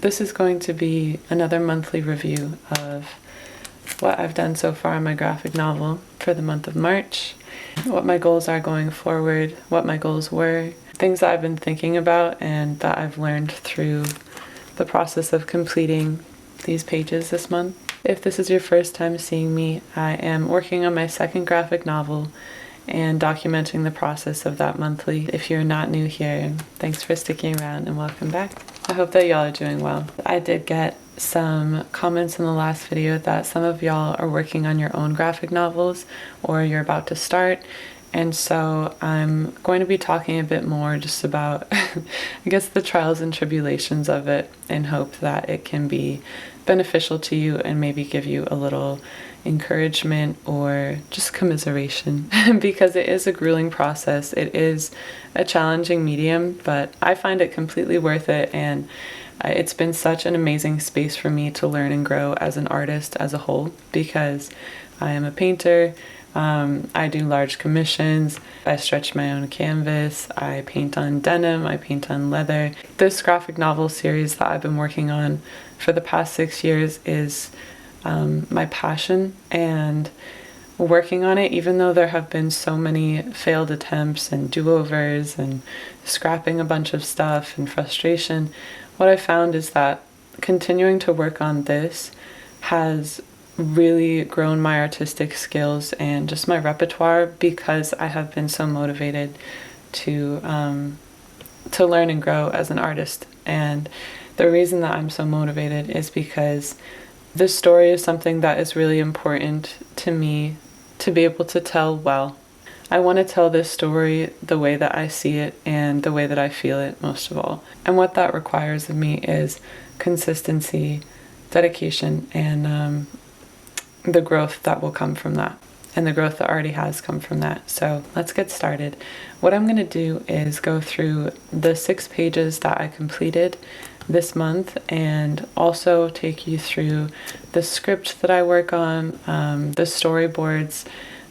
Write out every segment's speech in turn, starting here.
This is going to be another monthly review of what I've done so far in my graphic novel for the month of March, what my goals are going forward, what my goals were, things that I've been thinking about and that I've learned through the process of completing these pages this month. If this is your first time seeing me, I am working on my second graphic novel and documenting the process of that monthly. If you're not new here, thanks for sticking around and welcome back. I hope that y'all are doing well. I did get some comments in the last video that some of y'all are working on your own graphic novels or you're about to start, and so I'm going to be talking a bit more just about I guess the trials and tribulations of it, in hope that it can be beneficial to you and maybe give you a little encouragement or just commiseration because it is a grueling process. It is a challenging medium, but I find it completely worth it, and it's been such an amazing space for me to learn and grow as an artist as a whole, because I am a painter. I do large commissions, I stretch my own canvas, I paint on denim, I paint on leather. This graphic novel series that I've been working on for the past 6 years is my passion, and working on it, even though there have been so many failed attempts and do-overs and scrapping a bunch of stuff and frustration, what I found is that continuing to work on this has really grown my artistic skills and just my repertoire, because I have been so motivated to learn and grow as an artist. And the reason that I'm so motivated is because this story is something that is really important to me to be able to tell well. I want to tell this story the way that I see it and the way that I feel it, most of all. And what that requires of me is consistency, dedication, and the growth that will come from that, and the growth that already has come from that. So let's get started. What I'm going to do is go through the 6 pages that I completed this month, and also take you through the script that I work on, the storyboards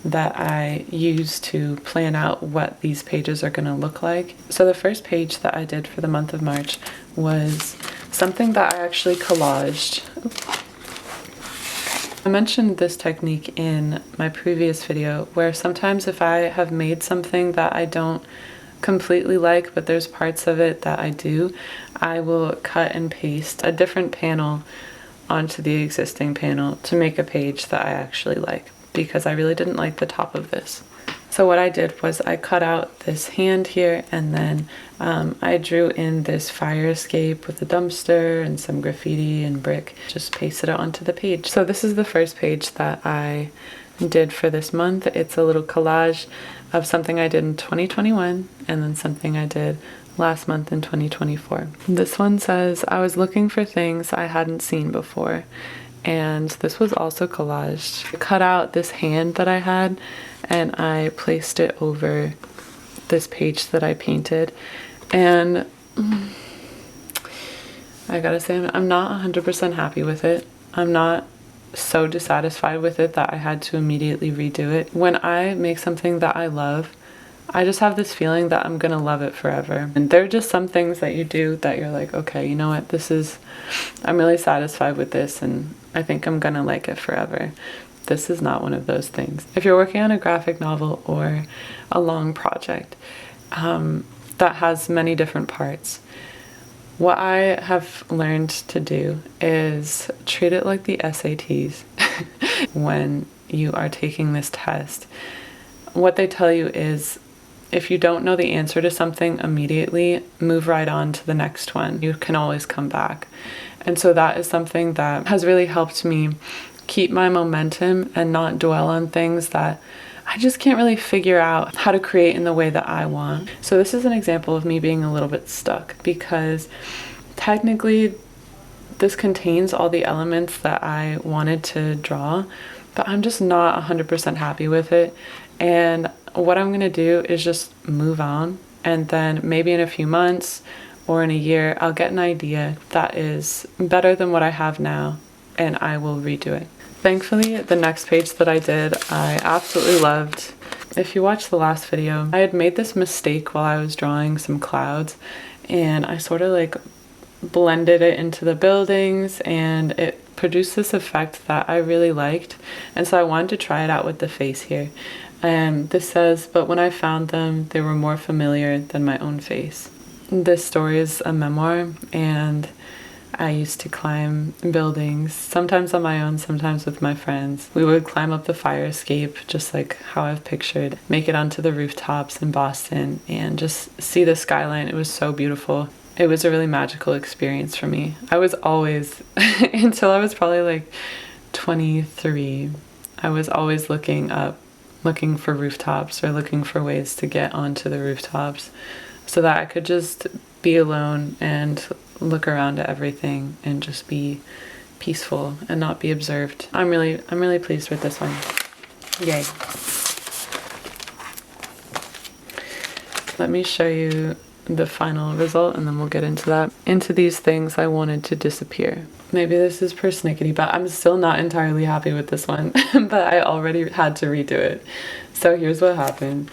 that I use to plan out what these pages are going to look like. So the first page that I did for the month of March was something that I actually collaged. I mentioned this technique in my previous video, where sometimes if I have made something that I don't completely like, but there's parts of it that I do, I will cut and paste a different panel onto the existing panel to make a page that I actually like, because I really didn't like the top of this. So what I did was I cut out this hand here, and then I drew in this fire escape with a dumpster and some graffiti and brick, just pasted it onto the page. So this is the first page that I did for this month. It's a little collage of something I did in 2021 and then something I did last month in 2024. This one says, I was looking for things I hadn't seen before. And this was also collaged. I cut out this hand that I had and I placed it over this page that I painted. And I gotta say, I'm not 100% happy with it. I'm not so dissatisfied with it that I had to immediately redo it. When I make something that I love, I just have this feeling that I'm gonna love it forever. And there are just some things that you do that you're like, okay, you know what, I'm really satisfied with this and I think I'm gonna like it forever. This is not one of those things. If you're working on a graphic novel or a long project that has many different parts, what I have learned to do is treat it like the SATs. When you are taking this test, what they tell you is, if you don't know the answer to something immediately, move right on to the next one. You can always come back. And so that is something that has really helped me keep my momentum and not dwell on things that I just can't really figure out how to create in the way that I want. So this is an example of me being a little bit stuck, because technically this contains all the elements that I wanted to draw, but I'm just not 100% happy with it. And what I'm gonna do is just move on, and then maybe in a few months or in a year, I'll get an idea that is better than what I have now, and I will redo it. Thankfully, the next page that I did, I absolutely loved. If you watched the last video, I had made this mistake while I was drawing some clouds, and I sort of like blended it into the buildings, and it produced this effect that I really liked. And so I wanted to try it out with the face here. And this says, "But when I found them, they were more familiar than my own face." This story is a memoir, and I used to climb buildings, sometimes on my own, sometimes with my friends. We would climb up the fire escape, just like how I've pictured, make it onto the rooftops in Boston, and just see the skyline. It was so beautiful. It was a really magical experience for me. I was always, until I was probably like 23, I was always looking up, looking for rooftops or looking for ways to get onto the rooftops so that I could just be alone and look around at everything and just be peaceful and not be observed. I'm really pleased with this one. Yay. Let me show you the final result and then we'll get into that. Into these things I wanted to disappear. Maybe this is persnickety, but I'm still not entirely happy with this one, but I already had to redo it. So here's what happened.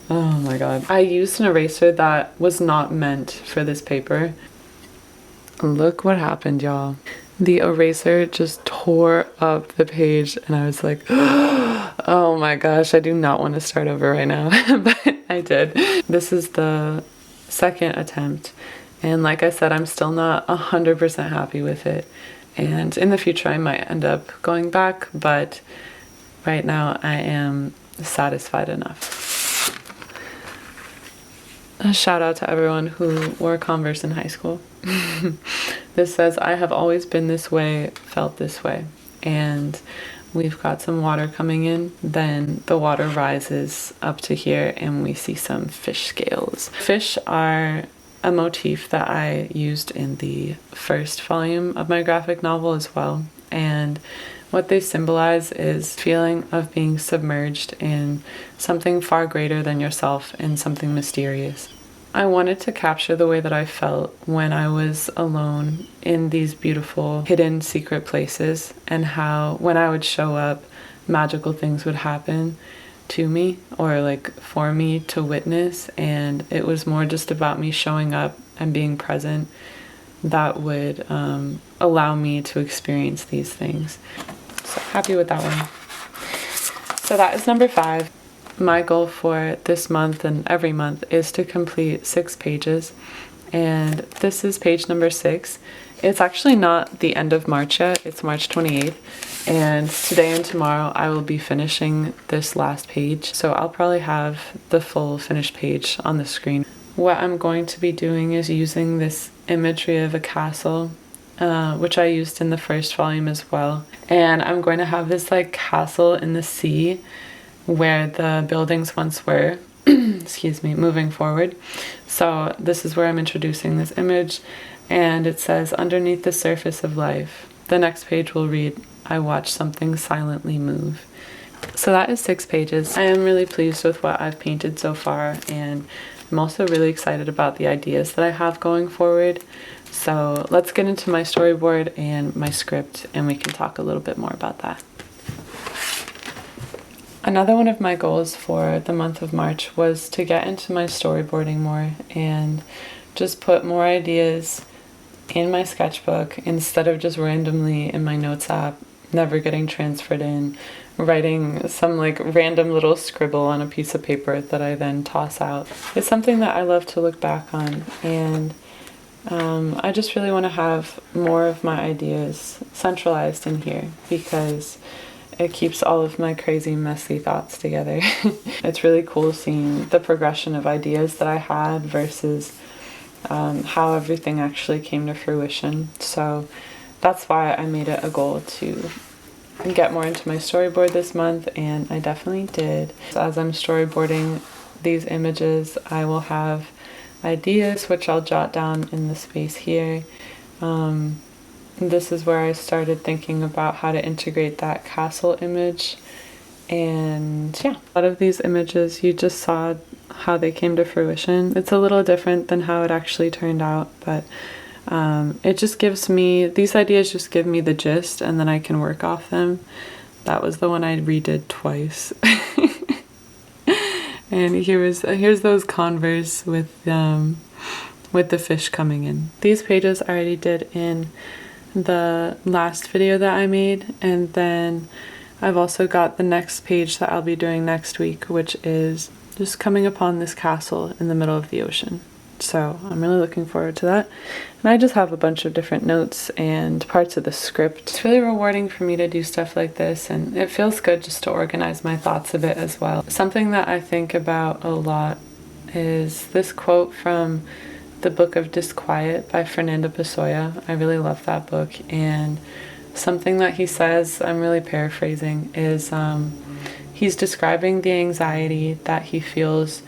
Oh my god. I used an eraser that was not meant for this paper. Look what happened, y'all. The eraser just tore up the page and I was like, oh my gosh, I do not want to start over right now, but I did. This is the second attempt, and like I said, I'm still not 100% happy with it, and in the future I might end up going back, but right now I am satisfied enough. A shout out to everyone who wore Converse in high school. This says, "I have always been this way, felt this way." And we've got some water coming in. Then the water rises up to here and we see some fish scales. Fish are a motif that I used in the first volume of my graphic novel as well. And what they symbolize is feeling of being submerged in something far greater than yourself and something mysterious. I wanted to capture the way that I felt when I was alone in these beautiful hidden secret places, and how when I would show up, magical things would happen to me or like for me to witness, and it was more just about me showing up and being present that would allow me to experience these things. So happy with that one. So that is number 5. My goal for this month and every month is to complete 6 pages, and this is page number 6. It's actually not the end of March yet, it's March 28th, and today and tomorrow I will be finishing this last page, so I'll probably have the full finished page on the screen. What I'm going to be doing is using this imagery of a castle, which I used in the first volume as well, and I'm going to have this like castle in the sea where the buildings once were, excuse me, moving forward. So this is where I'm introducing this image, and it says, "Underneath the surface of life." The next page will read, "I watch something silently move." So that is 6 pages. I am really pleased with what I've painted so far, and I'm also really excited about the ideas that I have going forward. So let's get into my storyboard and my script, and we can talk a little bit more about that. Another one of my goals for the month of March was to get into my storyboarding more and just put more ideas in my sketchbook instead of just randomly in my notes app, never getting transferred in, writing some like random little scribble on a piece of paper that I then toss out. It's something that I love to look back on, and I just really want to have more of my ideas centralized in here because it keeps all of my crazy, messy thoughts together. It's really cool seeing the progression of ideas that I had versus how everything actually came to fruition. So that's why I made it a goal to get more into my storyboard this month, and I definitely did. So as I'm storyboarding these images, I will have ideas which I'll jot down in the space here. This is where I started thinking about how to integrate that castle image, and yeah, a lot of these images you just saw how they came to fruition. It's a little different than how it actually turned out, but it just gives me, these ideas just give me the gist and then I can work off them. That was the one I redid twice. And here's those Converse with with the fish coming in. These pages I already did in the last video that I made, and then I've also got the next page that I'll be doing next week, which is just coming upon this castle in the middle of the ocean. So I'm really looking forward to that. And I just have a bunch of different notes and parts of the script. It's really rewarding for me to do stuff like this, and it feels good just to organize my thoughts a bit as well. Something that I think about a lot is this quote from the book of Disquiet by Fernando Pessoa. I really love that book, and something that he says, I'm really paraphrasing, is he's describing the anxiety that he feels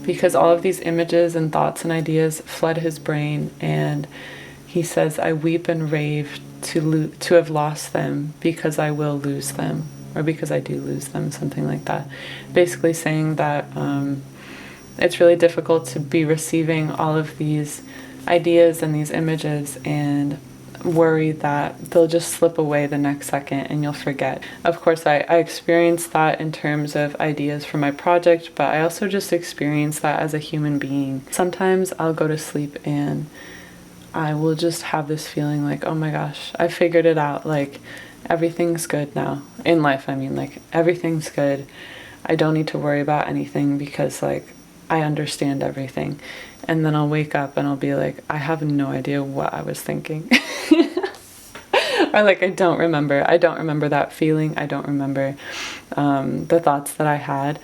because all of these images and thoughts and ideas flood his brain, and he says, I weep and rave to have lost them because I will lose them, or because I do lose them, something like that. Basically saying that it's really difficult to be receiving all of these ideas and these images and worry that they'll just slip away the next second and you'll forget. Of course, I experienced that in terms of ideas for my project, but I also just experienced that as a human being. Sometimes I'll go to sleep and I will just have this feeling like, oh my gosh, I figured it out. Like, everything's good now. In life, I mean, like, everything's good. I don't need to worry about anything because, like, I understand everything. And then I'll wake up and I'll be like, I have no idea what I was thinking. Or like, I don't remember that feeling. I don't remember the thoughts that I had.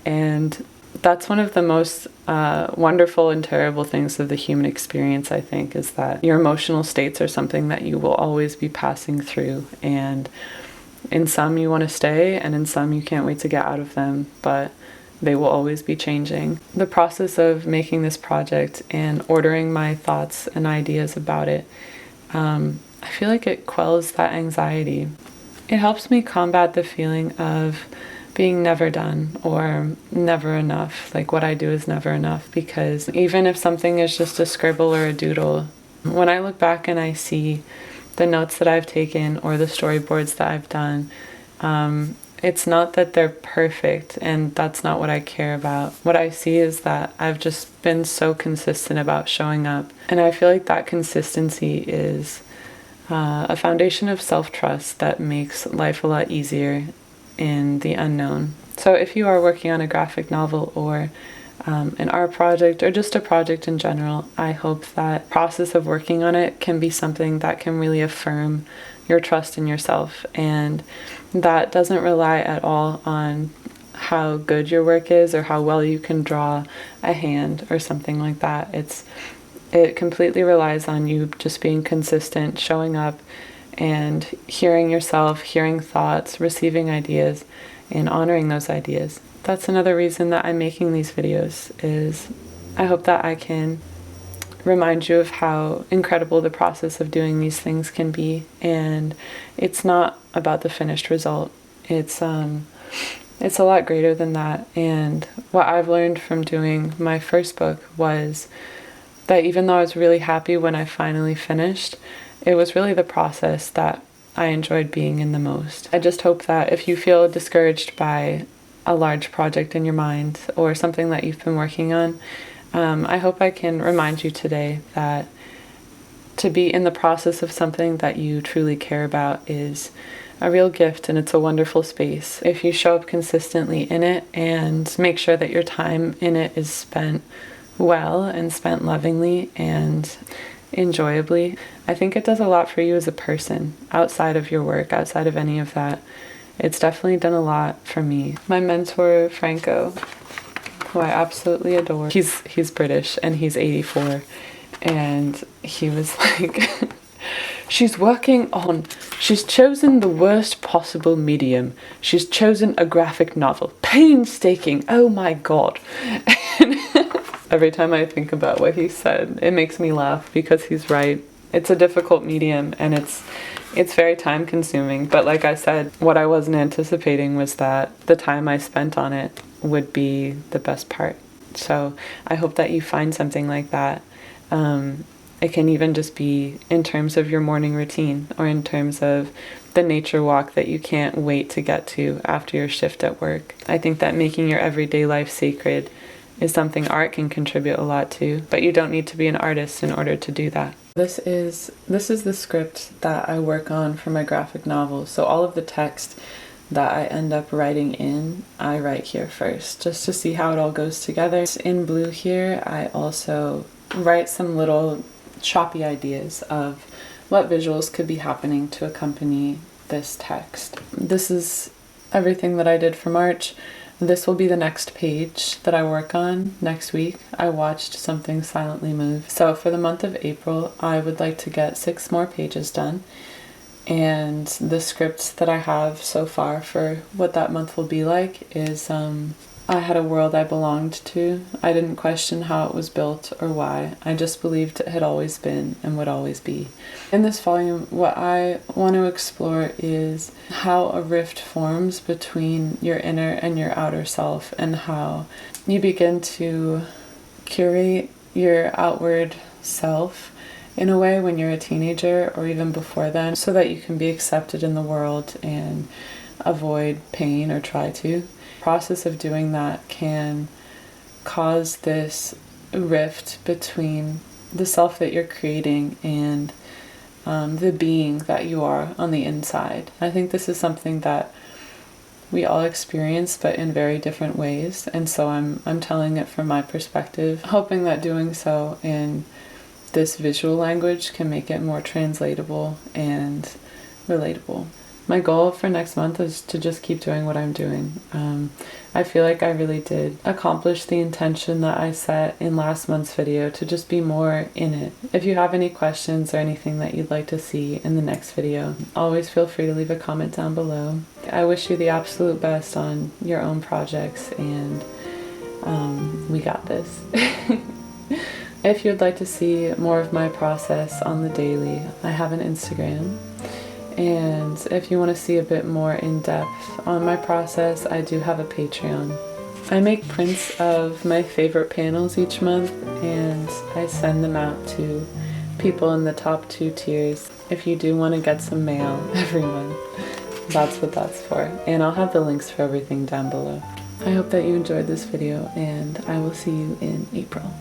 And that's one of the most wonderful and terrible things of the human experience, I think, is that your emotional states are something that you will always be passing through. And in some you want to stay, and in some you can't wait to get out of them. But they will always be changing. The process of making this project and ordering my thoughts and ideas about it, I feel like it quells that anxiety. It helps me combat the feeling of being never done or never enough. Like, what I do is never enough, because even if something is just a scribble or a doodle, when I look back and I see the notes that I've taken or the storyboards that I've done, it's not that they're perfect, and that's not what I care about. What I see is that I've just been so consistent about showing up, and I feel like that consistency is a foundation of self-trust that makes life a lot easier in the unknown. So if you are working on a graphic novel or an art project or just a project in general, I hope that process of working on it can be something that can really affirm your trust in yourself, and that doesn't rely at all on how good your work is or how well you can draw a hand or something like that. It completely relies on you just being consistent, showing up and hearing yourself, hearing thoughts, receiving ideas, and honoring those ideas. That's another reason that I'm making these videos, is I hope that I can remind you of how incredible the process of doing these things can be. And it's not about the finished result. It's a lot greater than that. And what I've learned from doing my first book was that even though I was really happy when I finally finished, it was really the process that I enjoyed being in the most. I just hope that if you feel discouraged by a large project in your mind or something that you've been working on, I hope I can remind you today that to be in the process of something that you truly care about is a real gift, and it's a wonderful space. If you show up consistently in it and make sure that your time in it is spent well and spent lovingly and enjoyably, I think it does a lot for you as a person outside of your work, outside of any of that. It's definitely done a lot for me. My mentor, Franco, who I absolutely adore, he's British and he's 84, and he was like, she's chosen the worst possible medium. She's chosen a graphic novel. Painstaking, oh my god. And every time I think about what he said, it makes me laugh, because he's right. It's a difficult medium, and it's very time consuming, but like I said, what I wasn't anticipating was that the time I spent on it would be the best part. So I hope that you find something like that. It can even just be in terms of your morning routine, or in terms of the nature walk that you can't wait to get to after your shift at work. I think that making your everyday life sacred is something art can contribute a lot to, but you don't need to be an artist in order to do that. This is the script that I work on for my graphic novel. So all of the text that I end up writing in, I write here first, just to see how it all goes together. In blue here, I also write some little choppy ideas of what visuals could be happening to accompany this text. This is everything that I did for March. This will be the next page that I work on next week. I watched Something Silently Move. So for the month of April, I would like to get 6 more pages done. And the script that I have so far for what that month will be like is I had a world I belonged to. I didn't question how it was built or why. I just believed it had always been and would always be. In this volume, what I want to explore is how a rift forms between your inner and your outer self, and how you begin to curate your outward self in a way when you're a teenager or even before then, so that you can be accepted in the world and avoid pain, or try to. The process of doing that can cause this rift between the self that you're creating and the being that you are on the inside. I think this is something that we all experience, but in very different ways, and so I'm telling it from my perspective, hoping that doing so in this visual language can make it more translatable and relatable. My goal for next month is to just keep doing what I'm doing. I feel like I really did accomplish the intention that I set in last month's video, to just be more in it. If you have any questions or anything that you'd like to see in the next video, always feel free to leave a comment down below. I wish you the absolute best on your own projects, and we got this. If you'd like to see more of my process on the daily, I have an Instagram. And if you want to see a bit more in depth on my process, I do have a Patreon. I make prints of my favorite panels each month, and I send them out to people in the top 2 tiers. If you do want to get some mail every month, that's what that's for. And I'll have the links for everything down below. I hope that you enjoyed this video, and I will see you in April.